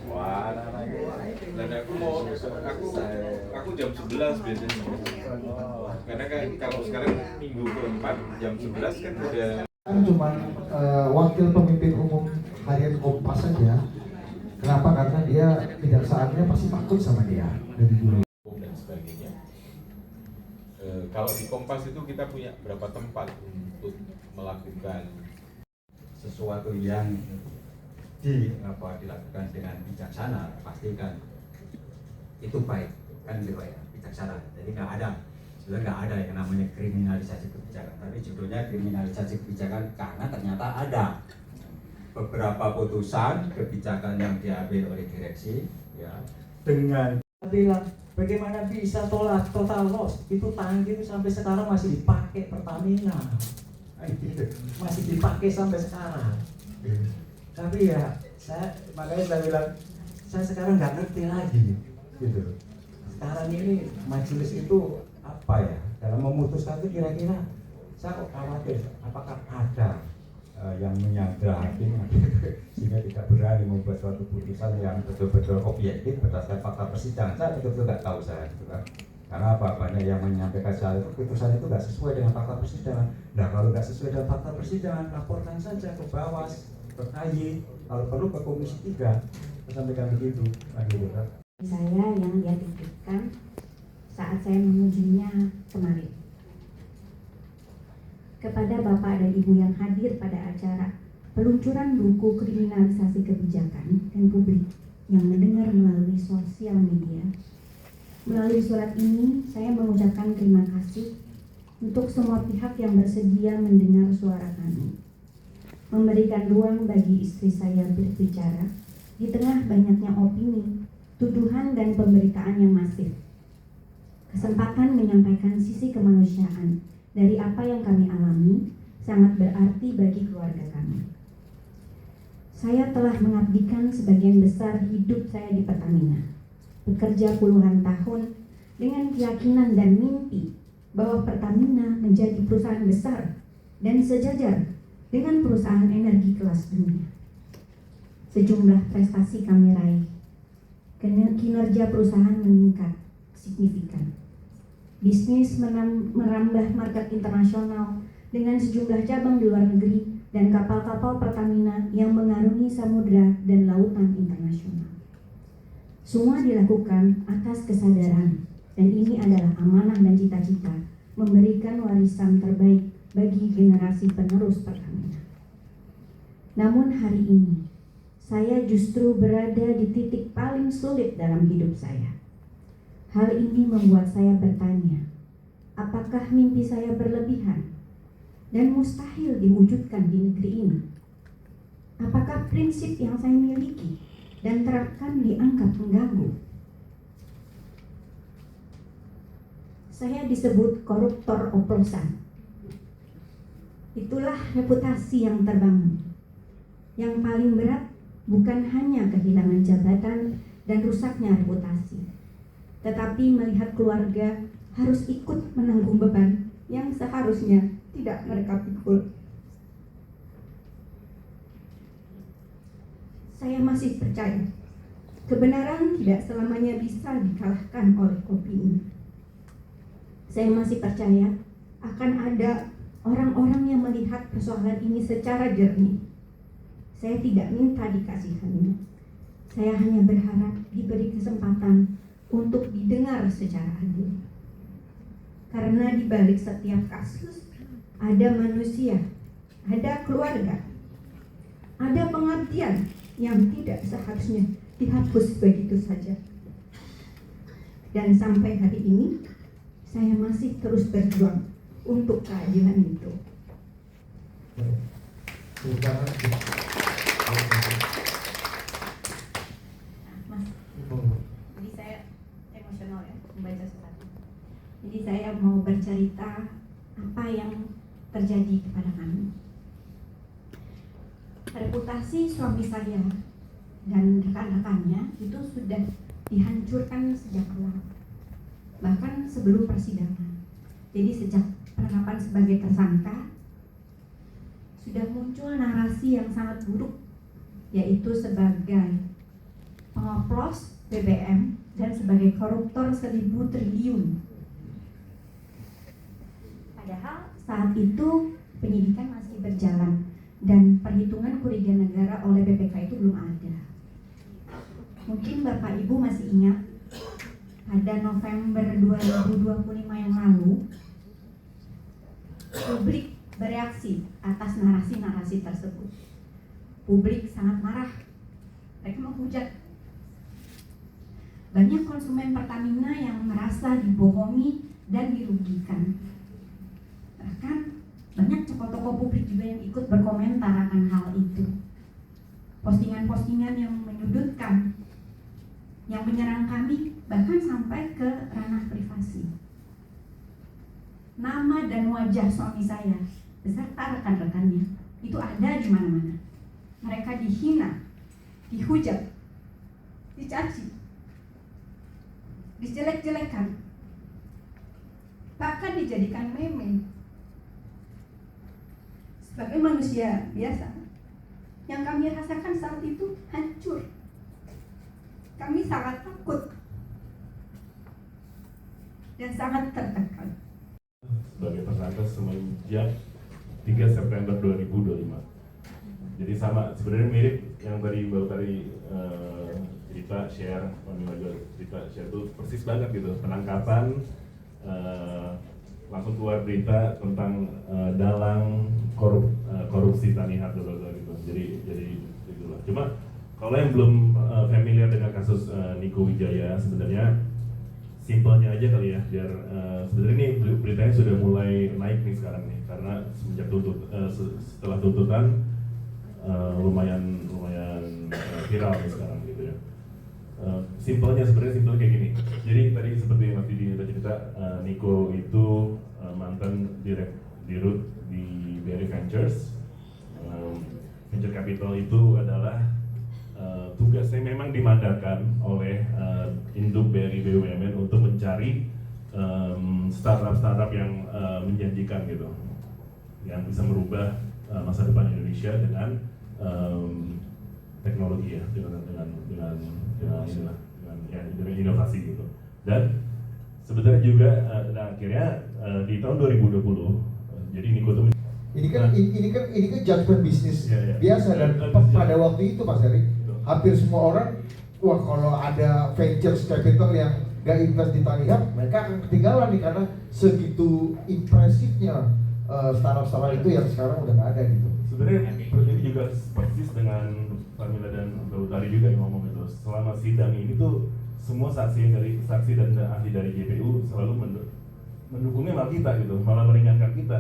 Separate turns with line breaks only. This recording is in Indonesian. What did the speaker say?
Wah, dan aku jam 11 biasanya. Karena kan kalau sekarang minggu keempat jam 11 kan udah
cuma wakil pemimpin umum harian Kompas saja. Kenapa? Karena dia tidak saatnya pasti takut sama dia dari dulu
dan sebagainya. Kalau di Kompas itu kita punya berapa tempat untuk melakukan
sesuatu yang dilakukan dengan bijaksana, pastikan itu baik, kan gitu ya, bijaksana. Jadi sebenarnya nggak ada yang namanya kriminalisasi kebijakan, tapi judulnya kriminalisasi kebijakan karena ternyata ada beberapa putusan kebijakan yang diambil oleh direksi ya dengan
bilang bagaimana bisa total loss itu tangki itu sampai sekarang masih dipakai Pertamina, masih dipakai sampai sekarang. Tapi ya makanya saya bilang saya sekarang nggak ngerti lagi gitu. Sekarang ini majelis itu apa ya dalam memutuskan itu kira-kira saya kok khawatir apakah ada yang menyandra hakim sehingga tidak berani membuat suatu putusan yang betul-betul objektif berdasarkan fakta persidangan. Saya betul-betul nggak tahu saya gitu kan. Karena apa, banyak yang menyampaikan saya putusan itu nggak sesuai dengan fakta persidangan. Nah kalau nggak sesuai dengan fakta persidangan, laporkan saja ke Bawas, ke KY, kalau perlu ke Komisi 3. Saya sampaikan begitu, gitu kan.
Saya yang dia titipkan saat saya mengunjunginya kemarin. Kepada Bapak dan Ibu yang hadir pada acara peluncuran buku kriminalisasi kebijakan dan publik yang mendengar melalui sosial media. Melalui surat ini, saya mengucapkan terima kasih untuk semua pihak yang bersedia mendengar suara kami. Memberikan ruang bagi istri saya berbicara di tengah banyaknya opini, tuduhan dan pemberitaan yang masif. Kesempatan menyampaikan sisi kemanusiaan dari apa yang kami alami sangat berarti bagi keluarga kami. Saya telah mengabdikan sebagian besar hidup saya di Pertamina, bekerja puluhan tahun dengan keyakinan dan mimpi bahwa Pertamina menjadi perusahaan besar dan sejajar dengan perusahaan energi kelas dunia. Sejumlah prestasi kami raih, kinerja perusahaan meningkat signifikan. Bisnis merambah market internasional dengan sejumlah cabang di luar negeri dan kapal-kapal Pertamina yang mengarungi samudra dan lautan internasional. Semua dilakukan atas kesadaran, dan ini adalah amanah dan cita-cita memberikan warisan terbaik bagi generasi penerus Pertamina. Namun hari ini, saya justru berada di titik paling sulit dalam hidup saya. Hal ini membuat saya bertanya, apakah mimpi saya berlebihan dan mustahil diwujudkan di negeri ini? Apakah prinsip yang saya miliki dan terapkan dianggap mengganggu? Saya disebut koruptor oplosan. Itulah reputasi yang terbangun. Yang paling berat bukan hanya kehilangan jabatan dan rusaknya reputasi, tetapi melihat keluarga harus ikut menanggung beban yang seharusnya tidak mereka pikul. Saya masih percaya kebenaran tidak selamanya bisa dikalahkan oleh opini. Saya masih percaya akan ada orang-orang yang melihat persoalan ini secara jernih. Saya tidak minta dikasihani. Saya hanya berharap diberi kesempatan untuk didengar secara adil. Karena di balik setiap kasus ada manusia, ada keluarga, ada pengabdian yang tidak seharusnya dihapus begitu saja. Dan sampai hari ini saya masih terus berjuang untuk keadilan itu. Mas, jadi saya emosional ya membaca surat. Jadi saya mau bercerita apa yang terjadi kepada kami. Reputasi suami saya dan rekan-rekannya itu sudah dihancurkan sejak awal, bahkan sebelum persidangan. Jadi sejak penetapan sebagai tersangka, sudah muncul narasi yang sangat buruk, yaitu sebagai pengoplos BBM dan sebagai koruptor 1.000 triliun. Padahal saat itu penyidikan masih berjalan dan perhitungan kerugian negara oleh BPK itu belum ada. Mungkin Bapak Ibu masih ingat pada November 2025 yang lalu, publik bereaksi atas narasi-narasi tersebut. Publik sangat marah, mereka menghujat. Banyak konsumen Pertamina yang merasa dibohongi dan dirugikan. Bahkan banyak tokoh-tokoh publik juga yang ikut berkomentar akan hal itu. Postingan-postingan yang menyudutkan, yang menyerang kami, bahkan sampai ke ranah privasi. Nama dan wajah suami saya beserta rekan-rekannya itu ada di mana-mana. Mereka dihina, dihujat, dicaci, dijelek-jelekan, bahkan dijadikan meme. Sebagai manusia biasa, yang kami rasakan saat itu hancur. Kami sangat takut dan sangat tertekan.
Sebagai tersangka semenjak 3 September 2025. Jadi sama, sebenarnya mirip yang baru tadi cerita share, Mami juga cerita share itu persis banget gitu. Penangkapan, langsung keluar berita tentang dalang korupsi Tanihub gitu. Jadi itulah. Cuma kalau yang belum familiar dengan kasus Niko Wijaya, sebenarnya simpelnya aja kali ya, biar sebenarnya ini beritanya sudah mulai naik nih sekarang nih, karena semenjak setelah tuntutan lumayan viral nih sekarang gitu ya. Simpelnya sebenarnya kayak gini. Jadi tadi seperti Mas Didi cerita, Niko itu mantan dirut di BRI Ventures. Venture capital itu adalah tugasnya memang dimandatkan oleh induk BRI BUMN untuk mencari startup yang menjanjikan gitu, yang bisa merubah masa depan Indonesia dengan teknologi ya, dengan inovasi gitu. Dan sebenarnya juga akhirnya di tahun 2020 jadi Niko tuh
ini kan judgement bisnis biasa dan pada waktu itu Mas Heri hampir semua orang, wah kalau ada ventures capital yang gak invest di Tanihub, mereka akan ketinggalan nih karena segitu impresifnya startup itu yang sekarang udah gak ada gitu.
Sebenarnya ini juga persis dengan Pamela dan Baru tadi juga yang ngomong itu. Selama sidang ini tuh semua saksi dan ahli dari JPU selalu mendukungnya malah kita gitu, malah meringankan kita.